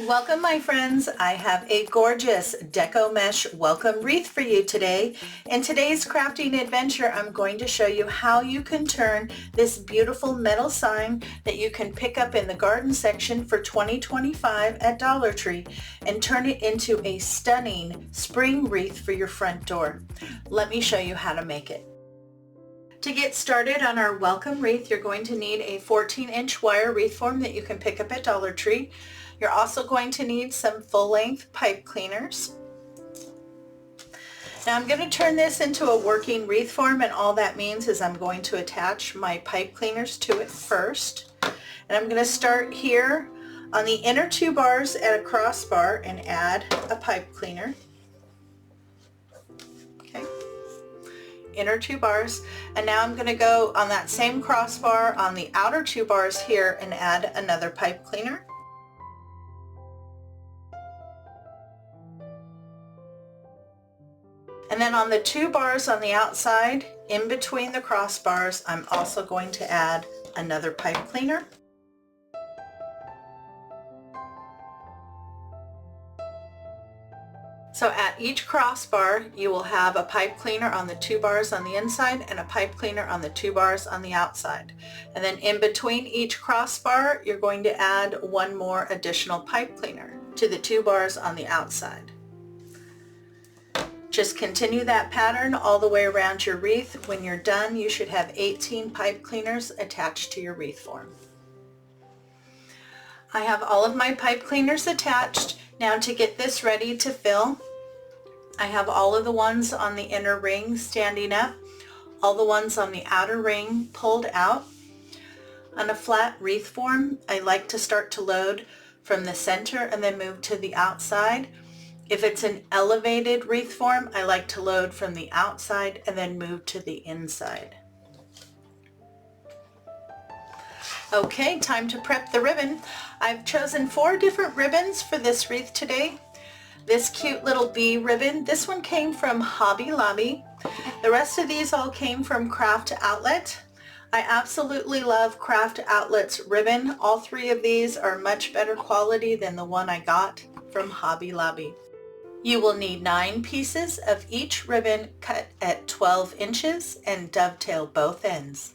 Welcome my friends, I have a gorgeous Deco mesh welcome wreath for you today. In today's crafting adventure I'm going to show you how you can turn this beautiful metal sign that you can pick up in the garden section for $20.25 at Dollar Tree and turn it into a stunning spring wreath for your front door. Let me show you how to make it. To get started on our welcome wreath, you're going to need a 14-inch wire wreath form that you can pick up at Dollar Tree. You're also going to need some full-length pipe cleaners. Now I'm going to turn this into a working wreath form, and all that means is I'm going to attach my pipe cleaners to it first. And I'm going to start here on the inner two bars at a crossbar and add a pipe cleaner. Inner two bars, and now I'm going to go on that same crossbar on the outer two bars here and add another pipe cleaner. And then on the two bars on the outside in between the crossbars I'm also going to add another pipe cleaner. So at each crossbar you will have a pipe cleaner on the two bars on the inside and a pipe cleaner on the two bars on the outside. And then in between each crossbar you're going to add one more additional pipe cleaner to the two bars on the outside. Just continue that pattern all the way around your wreath. When you're done you should have 18 pipe cleaners attached to your wreath form. I have all of my pipe cleaners attached. Now to get this ready to fill, I have all of the ones on the inner ring standing up, all the ones on the outer ring pulled out. On a flat wreath form, I like to start to load from the center and then move to the outside. If it's an elevated wreath form, I like to load from the outside and then move to the inside. Okay, time to prep the ribbon. I've chosen 4 different ribbons for this wreath today. This cute little bee ribbon, this one came from Hobby Lobby. The rest of these all came from Craft Outlet. I absolutely love Craft Outlet's ribbon. All 3 of these are much better quality than the one I got from Hobby Lobby. You will need 9 pieces of each ribbon cut at 12 inches and dovetail both ends.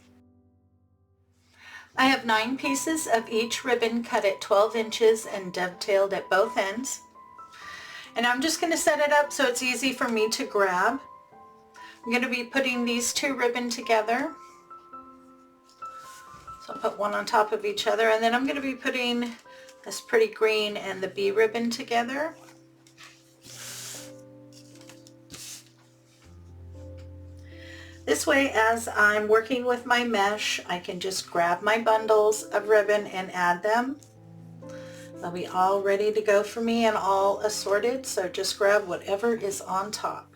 I have 9 pieces of each ribbon cut at 12 inches and dovetailed at both ends. And I'm just going to set it up so it's easy for me to grab. I'm going to be putting these 2 ribbon together. So I'll put one on top of each other, and then I'm going to be putting this pretty green and the bee ribbon together. This way, as I'm working with my mesh, I can just grab my bundles of ribbon and add them. They'll be all ready to go for me and all assorted, so just grab whatever is on top.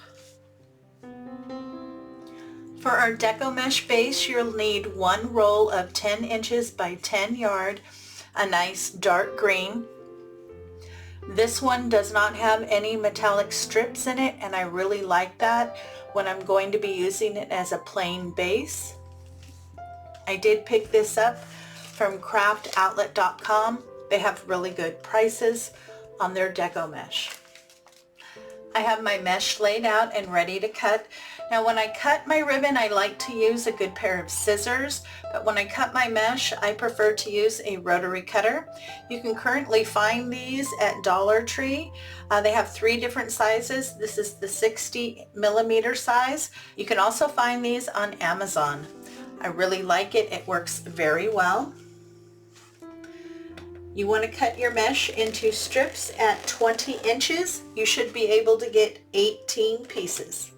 For our Deco mesh base, you'll need 1 roll of 10 inches by 10 yard, a nice dark green. This one does not have any metallic strips in it, and I really like that when I'm going to be using it as a plain base. I did pick this up from craftoutlet.com. They have really good prices on their Deco mesh. I have my mesh laid out and ready to cut. Now when I cut my ribbon, I like to use a good pair of scissors, but when I cut my mesh, I prefer to use a rotary cutter. You can currently find these at Dollar Tree. They have 3 different sizes. This is the 60mm size. You can also find these on Amazon. I really like it. It works very well. You want to cut your mesh into strips at 20 inches. You should be able to get 18 pieces.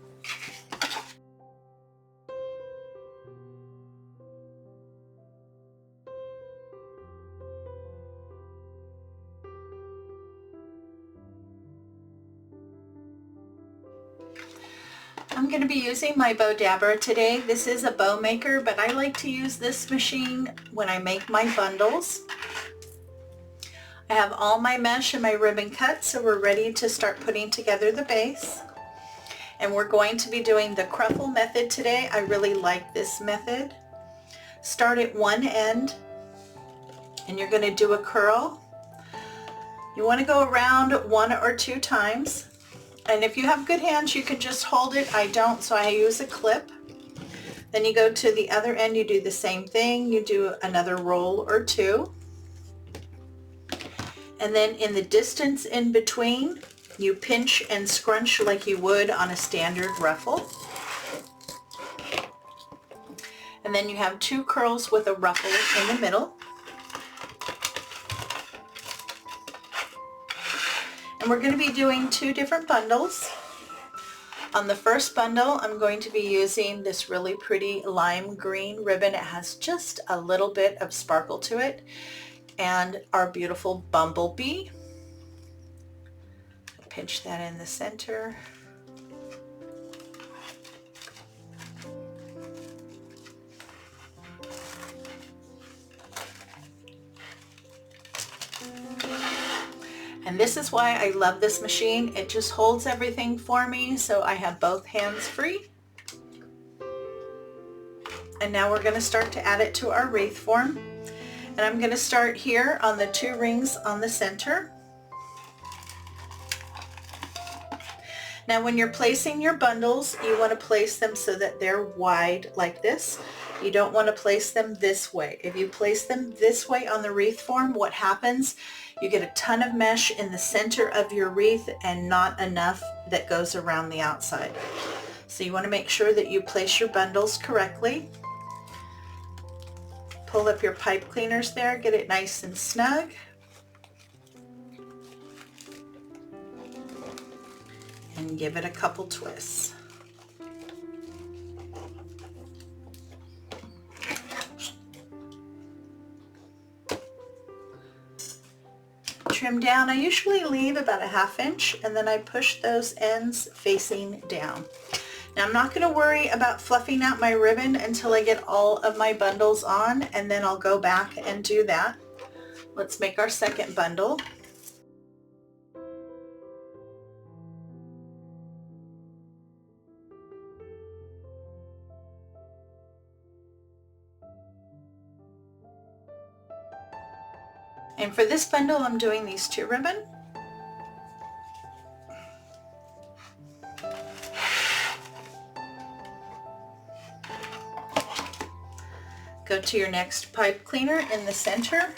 I'm going to be using my bow dabber today. This is a bow maker, but I like to use this machine when I make my bundles. I have all my mesh and my ribbon cut, so we're ready to start putting together the base. And we're going to be doing the cruffle method today. I really like this method. Start at one end and you're going to do a curl. You want to go around 1 or 2 times. And if you have good hands, you can just hold it. I don't, so I use a clip. Then you go to the other end, you do the same thing. You do another roll or 2. And then in the distance in between, you pinch and scrunch like you would on a standard ruffle. And then you have 2 curls with a ruffle in the middle. And we're going to be doing 2 different bundles. On the first bundle, I'm going to be using this really pretty lime green ribbon. It has just a little bit of sparkle to it. And our beautiful bumblebee. Pinch that in the center. And this is why I love this machine. It just holds everything for me, so I have both hands free. And now we're going to start to add it to our wreath form. And I'm going to start here on the 2 rings on the center. Now when you're placing your bundles, you want to place them so that they're wide like this. You don't want to place them this way. If you place them this way on the wreath form, what happens? You get a ton of mesh in the center of your wreath and not enough that goes around the outside. So you want to make sure that you place your bundles correctly. Pull up your pipe cleaners there, get it nice and snug. And give it a couple twists. Trim down. I usually leave about a 1/2 inch and then I push those ends facing down. Now I'm not going to worry about fluffing out my ribbon until I get all of my bundles on, and then I'll go back and do that. Let's make our second bundle. And for this bundle, I'm doing these 2 ribbon. Go to your next pipe cleaner in the center.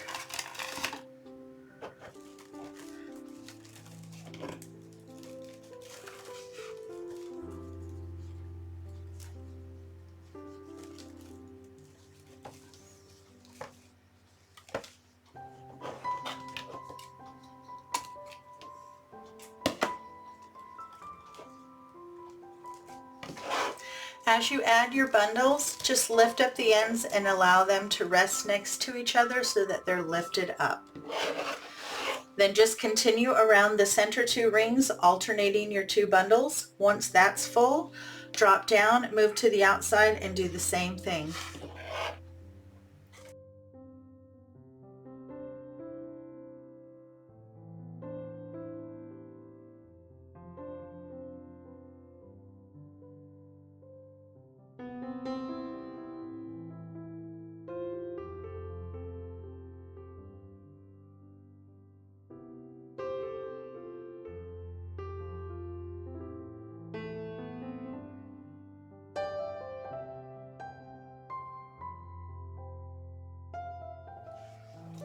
As you add your bundles, just lift up the ends and allow them to rest next to each other so that they're lifted up. Then just continue around the center 2 rings, alternating your 2 bundles. Once that's full, drop down, move to the outside, and do the same thing.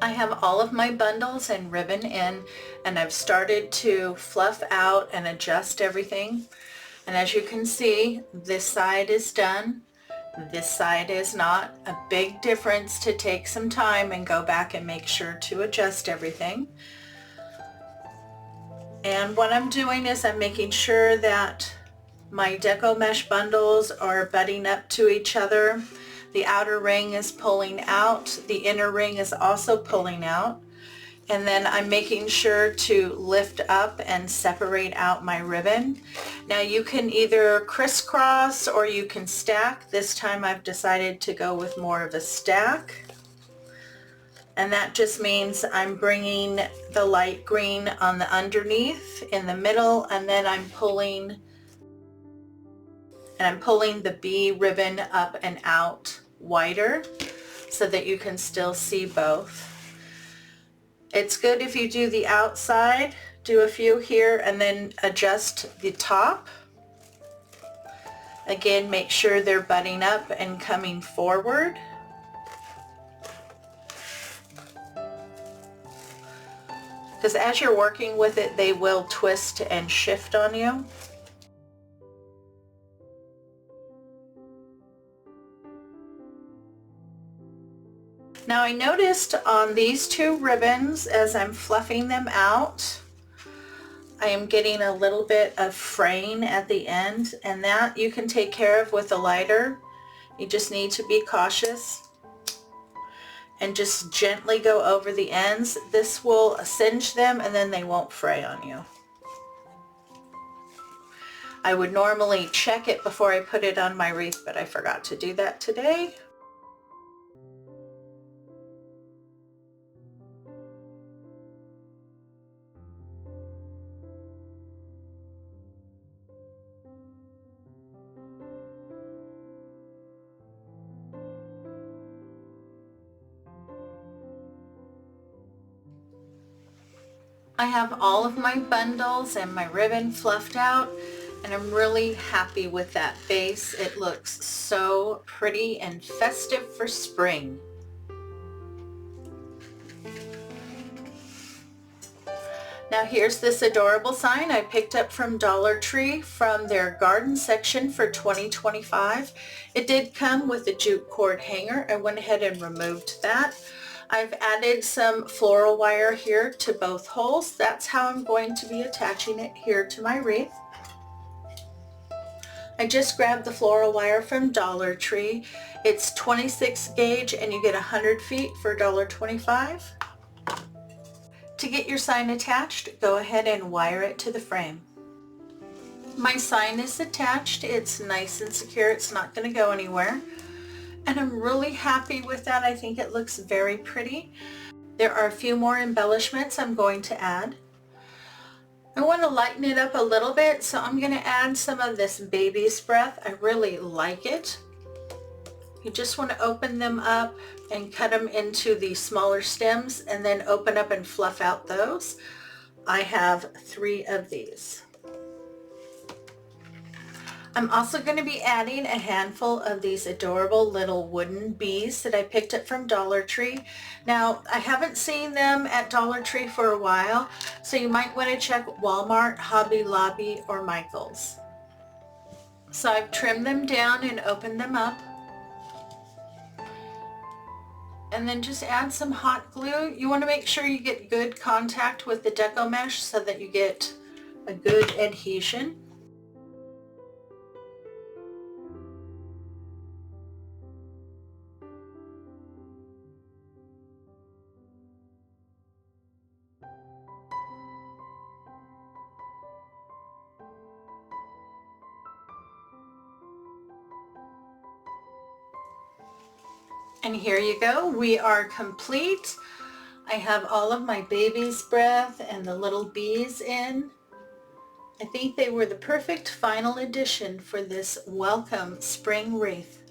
I have all of my bundles and ribbon in, and I've started to fluff out and adjust everything. And as you can see, this side is done, this side is not. A big difference to take some time and go back and make sure to adjust everything. And what I'm doing is I'm making sure that my Deco mesh bundles are butting up to each other. The outer ring is pulling out. The inner ring is also pulling out. And then I'm making sure to lift up and separate out my ribbon. Now you can either crisscross or you can stack. This time I've decided to go with more of a stack. And that just means I'm bringing the light green on the underneath in the middle, and then I'm pulling the bee ribbon up and out wider so that you can still see both. It's good if you do the outside, do a few here, and then adjust the top. Again, make sure they're butting up and coming forward. Because as you're working with it, they will twist and shift on you. Now I noticed on these two ribbons, as I'm fluffing them out, I am getting a little bit of fraying at the end, and that you can take care of with a lighter. You just need to be cautious and just gently go over the ends. This will singe them and then they won't fray on you. I would normally check it before I put it on my wreath, but I forgot to do that today. I have all of my bundles and my ribbon fluffed out, and I'm really happy with that base. It looks so pretty and festive for spring. Now here's this adorable sign I picked up from Dollar Tree from their garden section for $20.25. It did come with a jute cord hanger. I went ahead and removed that. I've added some floral wire here to both holes. That's how I'm going to be attaching it here to my wreath. I just grabbed the floral wire from Dollar Tree. It's 26 gauge and you get 100 feet for $1.25. To get your sign attached, go ahead and wire it to the frame. My sign is attached. It's nice and secure. It's not going to go anywhere. And I'm really happy with that. I think it looks very pretty. There are a few more embellishments I'm going to add. I want to lighten it up a little bit, so I'm going to add some of this baby's breath. I really like it. You just want to open them up and cut them into the smaller stems and then open up and fluff out those. I have 3 of these. I'm also going to be adding a handful of these adorable little wooden bees that I picked up from Dollar Tree. Now, I haven't seen them at Dollar Tree for a while, so you might want to check Walmart, Hobby Lobby, or Michael's. So I've trimmed them down and opened them up. And then just add some hot glue. You want to make sure you get good contact with the Deco mesh so that you get a good adhesion. And here you go, we are complete. I have all of my baby's breath and the little bees in. I think they were the perfect final addition for this welcome spring wreath.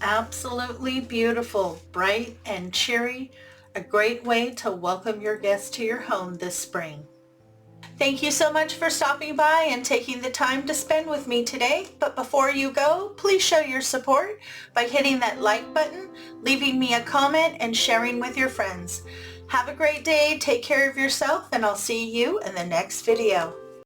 Absolutely beautiful, bright and cheery. A great way to welcome your guests to your home this spring. Thank you so much for stopping by and taking the time to spend with me today. But before you go, please show your support by hitting that like button, leaving me a comment, and sharing with your friends. Have a great day, take care of yourself, and I'll see you in the next video.